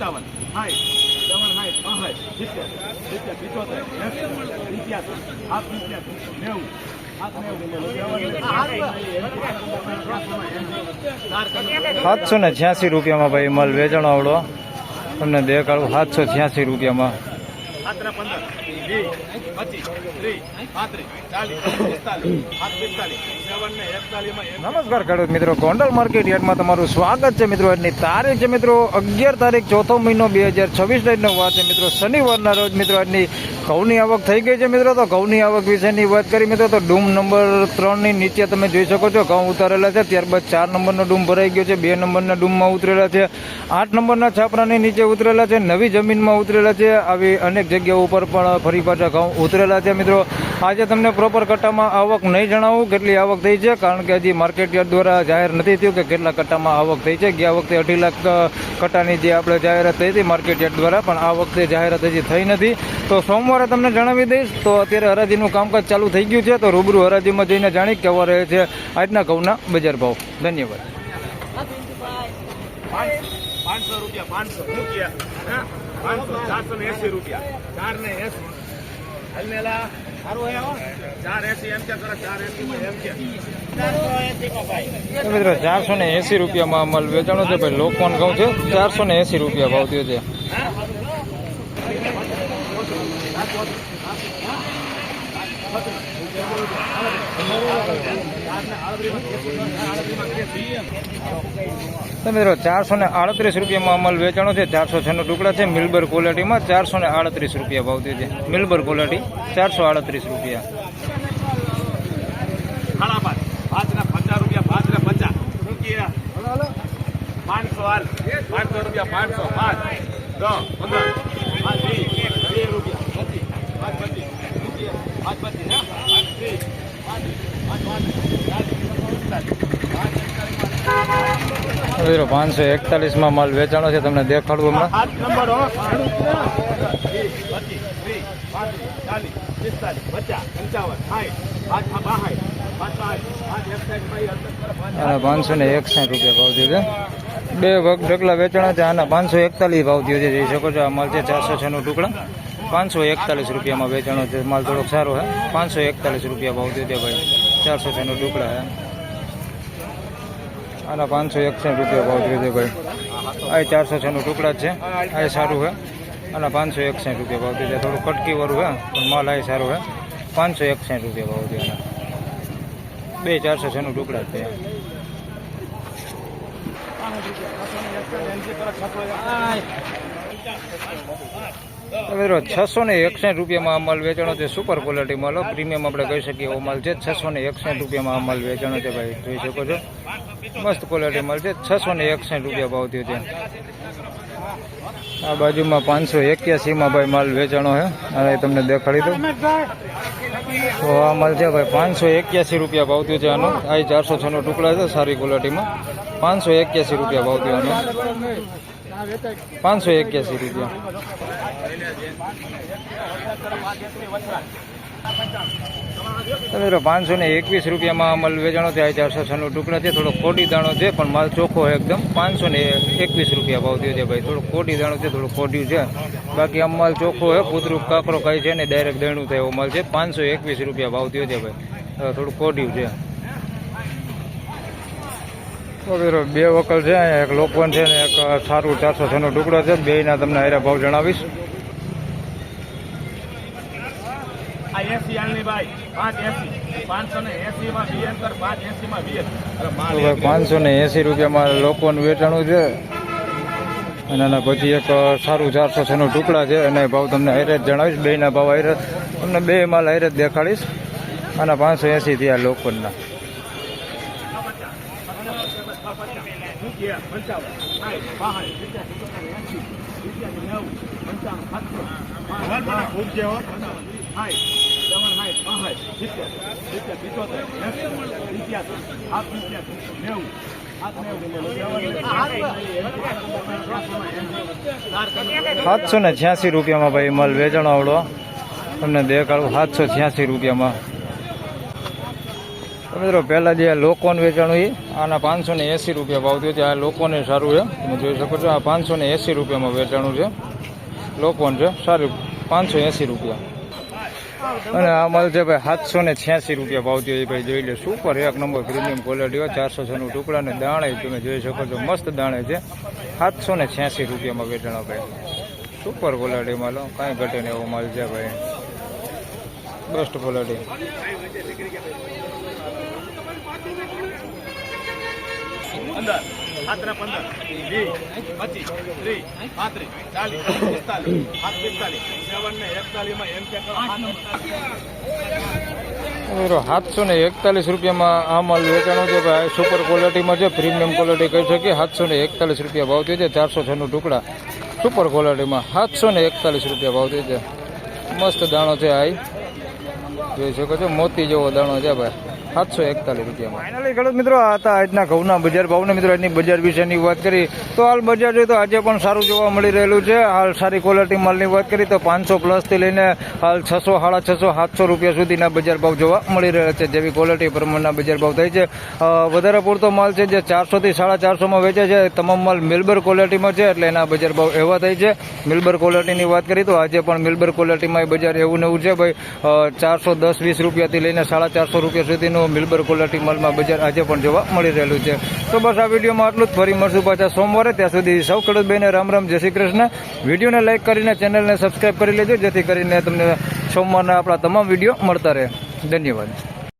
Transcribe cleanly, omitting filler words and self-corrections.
55 60 57 786 રૂપિયામાં ભાઈ માલ વેચાણ આવડો તમને દેખાડું 786 રૂપિયામાં. નમસ્કાર ખેડૂત મિત્રો, ગોંડલ માર્કેટ યાર્ડમાં તમારું સ્વાગત છે મિત્રો. આજની તારીખ છે મિત્રો 11 તારીખ 4થો મહિનો 2026 તારીખનો વાર છે મિત્રો, શનિવારના રોજ મિત્રો. આજની ઘઉંની આવક થઈ ગઈ છે મિત્રો. તો ઘઉંની આવક વિશેની વાત કરી મિત્રો તો ડૂમ નંબર 3 ની નીચે તમે જોઈ શકો છો ઘઉં ઉતારેલા છે. ત્યારબાદ 4 નંબરનો ડૂમ ભરાઈ ગયો છે, 2 નંબરના ડૂમમાં ઉતરેલા છે, 8 નંબરના છાપરાની નીચે ઉતરેલા છે, નવી જમીનમાં ઉતરેલા છે. આવી અનેક જગ્યાઓ ઉપર પણ ફરી પાછા ઘઉં ઉતરેલા છે મિત્રો. આજે તમને પ્રોપર કટ્ટામાં આવક નહીં જણાવું કેટલી આવક થઈ છે, કારણ કે હજી માર્કેટ યાર્ડ દ્વારા જાહેર નથી થયું કે કેટલા કટ્ટામાં આવક થઈ છે. ગયા વખતે 2.5 લાખ કટ્ટાની જે આપણે જાહેરાત થઈ હતી માર્કેટ યાર્ડ દ્વારા, પણ આ વખતે જાહેરાત હજી થઈ નથી. તો સોમવારે તમને જણાવી દઈશ. તો અત્યારે હરાજીનું કામકાજ ચાલુ થઈ ગયું છે, તો રૂબરૂ હરાજીમાં જઈને જાણી કેવા રહે છે આજના ઘઉંના બજાર ભાવ. ધન્યવાદ. 500 રૂપિયા 480 રૂપિયા 480 હલમેલા સારું હે 480 એમ કે કરે 480 માં એમ કે 480 મિત્રો 480 રૂપિયામાં માલ વેચાણો છે ભાઈ. લોકવાન ઘઉં છે 480 રૂપિયા ભાવ થયો છે. મિત્રો 438 રૂપિયામાં અમલ વેચાણો છે. 406 ટુકડા છે મિલબર ક્વોલિટીમાં. 438 રૂપિયા ભાવ થયો છે. મિલબર ક્વોલિટી 438 રૂપિયા. 50 રૂપિયા 500 હાલ 500 રૂપિયા 500 મિત્રો 541 માં માલ વેચાણો છે, તમને દેખાડવું હમણાં. આના 561 રૂપિયા ભાવ થયો છે. 2 ઢગલા વેચાણા છે. આના 541 ભાવ થયો છે. જોઈ શકો છો આ માલ છે 406 નો ટુકડા. 541 રૂપિયામાં વેચાણો છે. માલ થોડોક સારો હે. 541 રૂપિયા ભાવ થયો છે ભાઈ. 406 નો ટુકડા હે. આના 561 રૂપિયા ભાવ થયો છે ભાઈ. આ 406 નો ટુકડા છે. આ સારું છે. આના 561 રૂપિયા ભાવ થયો છે. થોડું કટકી વાળું હે પણ માલ આ સારું છે. 561 રૂપિયા ભાવ થયો. આના 2 406 નો ટુકડા છે. મિત્રો 661 રૂપિયામાં માલ વેચાણો છે. સુપર ક્વોલિટી માલ, પ્રીમિયમ આપણે કહી શકીએ એવો માલ છે. 661 રૂપિયામાં માલ વેચાણો છે ભાઈ. જોઈ શકો છો મસ્ત ક્વોલિટી માલ છે. 661 રૂપિયા ભાવ થયો છે. આ બાજુમાં 581 માં ભાઈ માલ વેચાણો છે. અને તમને દેખાડી દઉં તો આ માલ છે ભાઈ 581 રૂપિયા ભાવ થયો છે આનો. આ 406 નો ટુકડા છે સારી ક્વોલિટીમાં. 581 રૂપિયા ભાવ થયો આનો. 581 રૂપિયા. મિત્રો 521 રૂપિયામાં માલ વેચાણો છે. 406 નો ટુકડા છે. થોડો કોટી દાણો છે પણ માલ ચોખ્ખો એકદમ. 521 રૂપિયા ભાવ થયો છે ભાઈ. થોડું કોટી દાણો છે, થોડું કોટ્યું છે, બાકી આમ માલ ચોખ્ખો છે. કૂતરું કાકરો કાંઈ છે ને ડાયરેક્ટ દેણું થાય એવો માલ છે. 521 રૂપિયા ભાવ થયો છે ભાઈ. થોડું કોટ્યું છે. તો મિત્રો 2 વકલ છે, એક લોકવન છે ને એક સારું 406 નો ટુકડો છે. બેયના તમને આયરા ભાવ જણાવીશ. 80 હાલની ભાઈ 580 માં 580 માં 580 રૂપિયામાં લોકોનું વેચાણું છે. અને એના પછી એક સારું 406 નો ટુકડા છે. અને ભાવ તમને આયરે જ જણાવીશ. બેયના ભાવ આયરે તમને 2 માલ આયરે જ દેખાડીશ. આના 580 થયા લોકોના. $786 રૂપિયામાં ભાઈ માલ વેચાણ આવડો તમને દેખાડું. 786 રૂપિયામાં તો મિત્રો પહેલાં જે લોકોને વેચાણું એ આના 580 રૂપિયા ભાવ થયો છે. આ લોકોને સારું છે, તમે જોઈ શકો છો. આ 580 રૂપિયામાં વેચાણું છે. લોકોન છે સારું, 580 રૂપિયા. અને આ માલ છે ભાઈ 786 રૂપિયા ભાવ થયો છે ભાઈ. જોઈ લે, સુપર એક નંબર પ્રીમિયમ ક્વોલિટી હોય. 406 ટુકડા ને દાણે તમે જોઈ શકો છો, મસ્ત દાણે છે. 786 રૂપિયામાં વેચાણો ભાઈ. સુપર ક્વોલિટી માલ, કાંઈ ઘટે ને એવો માલ છે ભાઈ. Best quality. અંદર 7 15 20 25 30 35 40 45 7 માં એમ કે 741 રૂપિયામાં આ માલ વેચાણો છે ભાઈ. સુપર ક્વોલિટીમાં છે, પ્રીમિયમ ક્વોલિટી કહી શકીએ. 741 રૂપિયા ભાવ થયો છે. 406 ટુકડા સુપર ક્વોલિટીમાં 741 રૂપિયા ભાવ થયો છે. મસ્ત દાણો છે. આ જોઈ શકો છો, મોતી જેવો દાણો છે ભાઈ. 741 રૂપિયામાં. ફાઇનલી ખેડૂત મિત્રો, આ હતા આજના ઘઉંના બજાર ભાવને. મિત્રો આજની બજાર વિશેની વાત કરી તો હાલ બજાર જોઈએ તો આજે પણ સારું જોવા મળી રહેલું છે. હાલ સારી ક્વોલિટી માલની વાત કરી તો 500+ લઈને હાલ 600, 650, 700 રૂપિયા સુધીના બજાર ભાવ જોવા મળી રહ્યા છે. જેવી ક્વોલિટી પ્રમાણના બજાર ભાવ થાય છે. વધારે પૂરતો માલ છે જે 400 થી 450માં વેચે છે. તમામ માલ મિલબર ક્વોલિટીમાં છે, એટલે એના બજાર ભાવ એવા થાય છે. મિલબર ક્વોલિટીની વાત કરી તો આજે પણ મિલબર ક્વોલિટીમાં બજાર એવું ને એવું છે ભાઈ. 410-20 રૂપિયાથી લઈને 450 રૂપિયા સુધીનું મિલબર ક્વોલિટી માલમાં બજાર આજે પણ જોવા મળી રહેલું છે. તો બસ આ વિડીયોમાં આટલું જ. ફરી મળશું પાછા સોમવારે. ત્યાં સુધી સૌ ખેડૂત ભાઈને રામ રામ, જય શ્રી કૃષ્ણ. વિડીયોને લાઇક કરીને ચેનલને સબસ્ક્રાઈબ કરી લેજો, જેથી કરીને તમને સોમવારના આપણા તમામ વિડીયો મળતા રહે. ધન્યવાદ.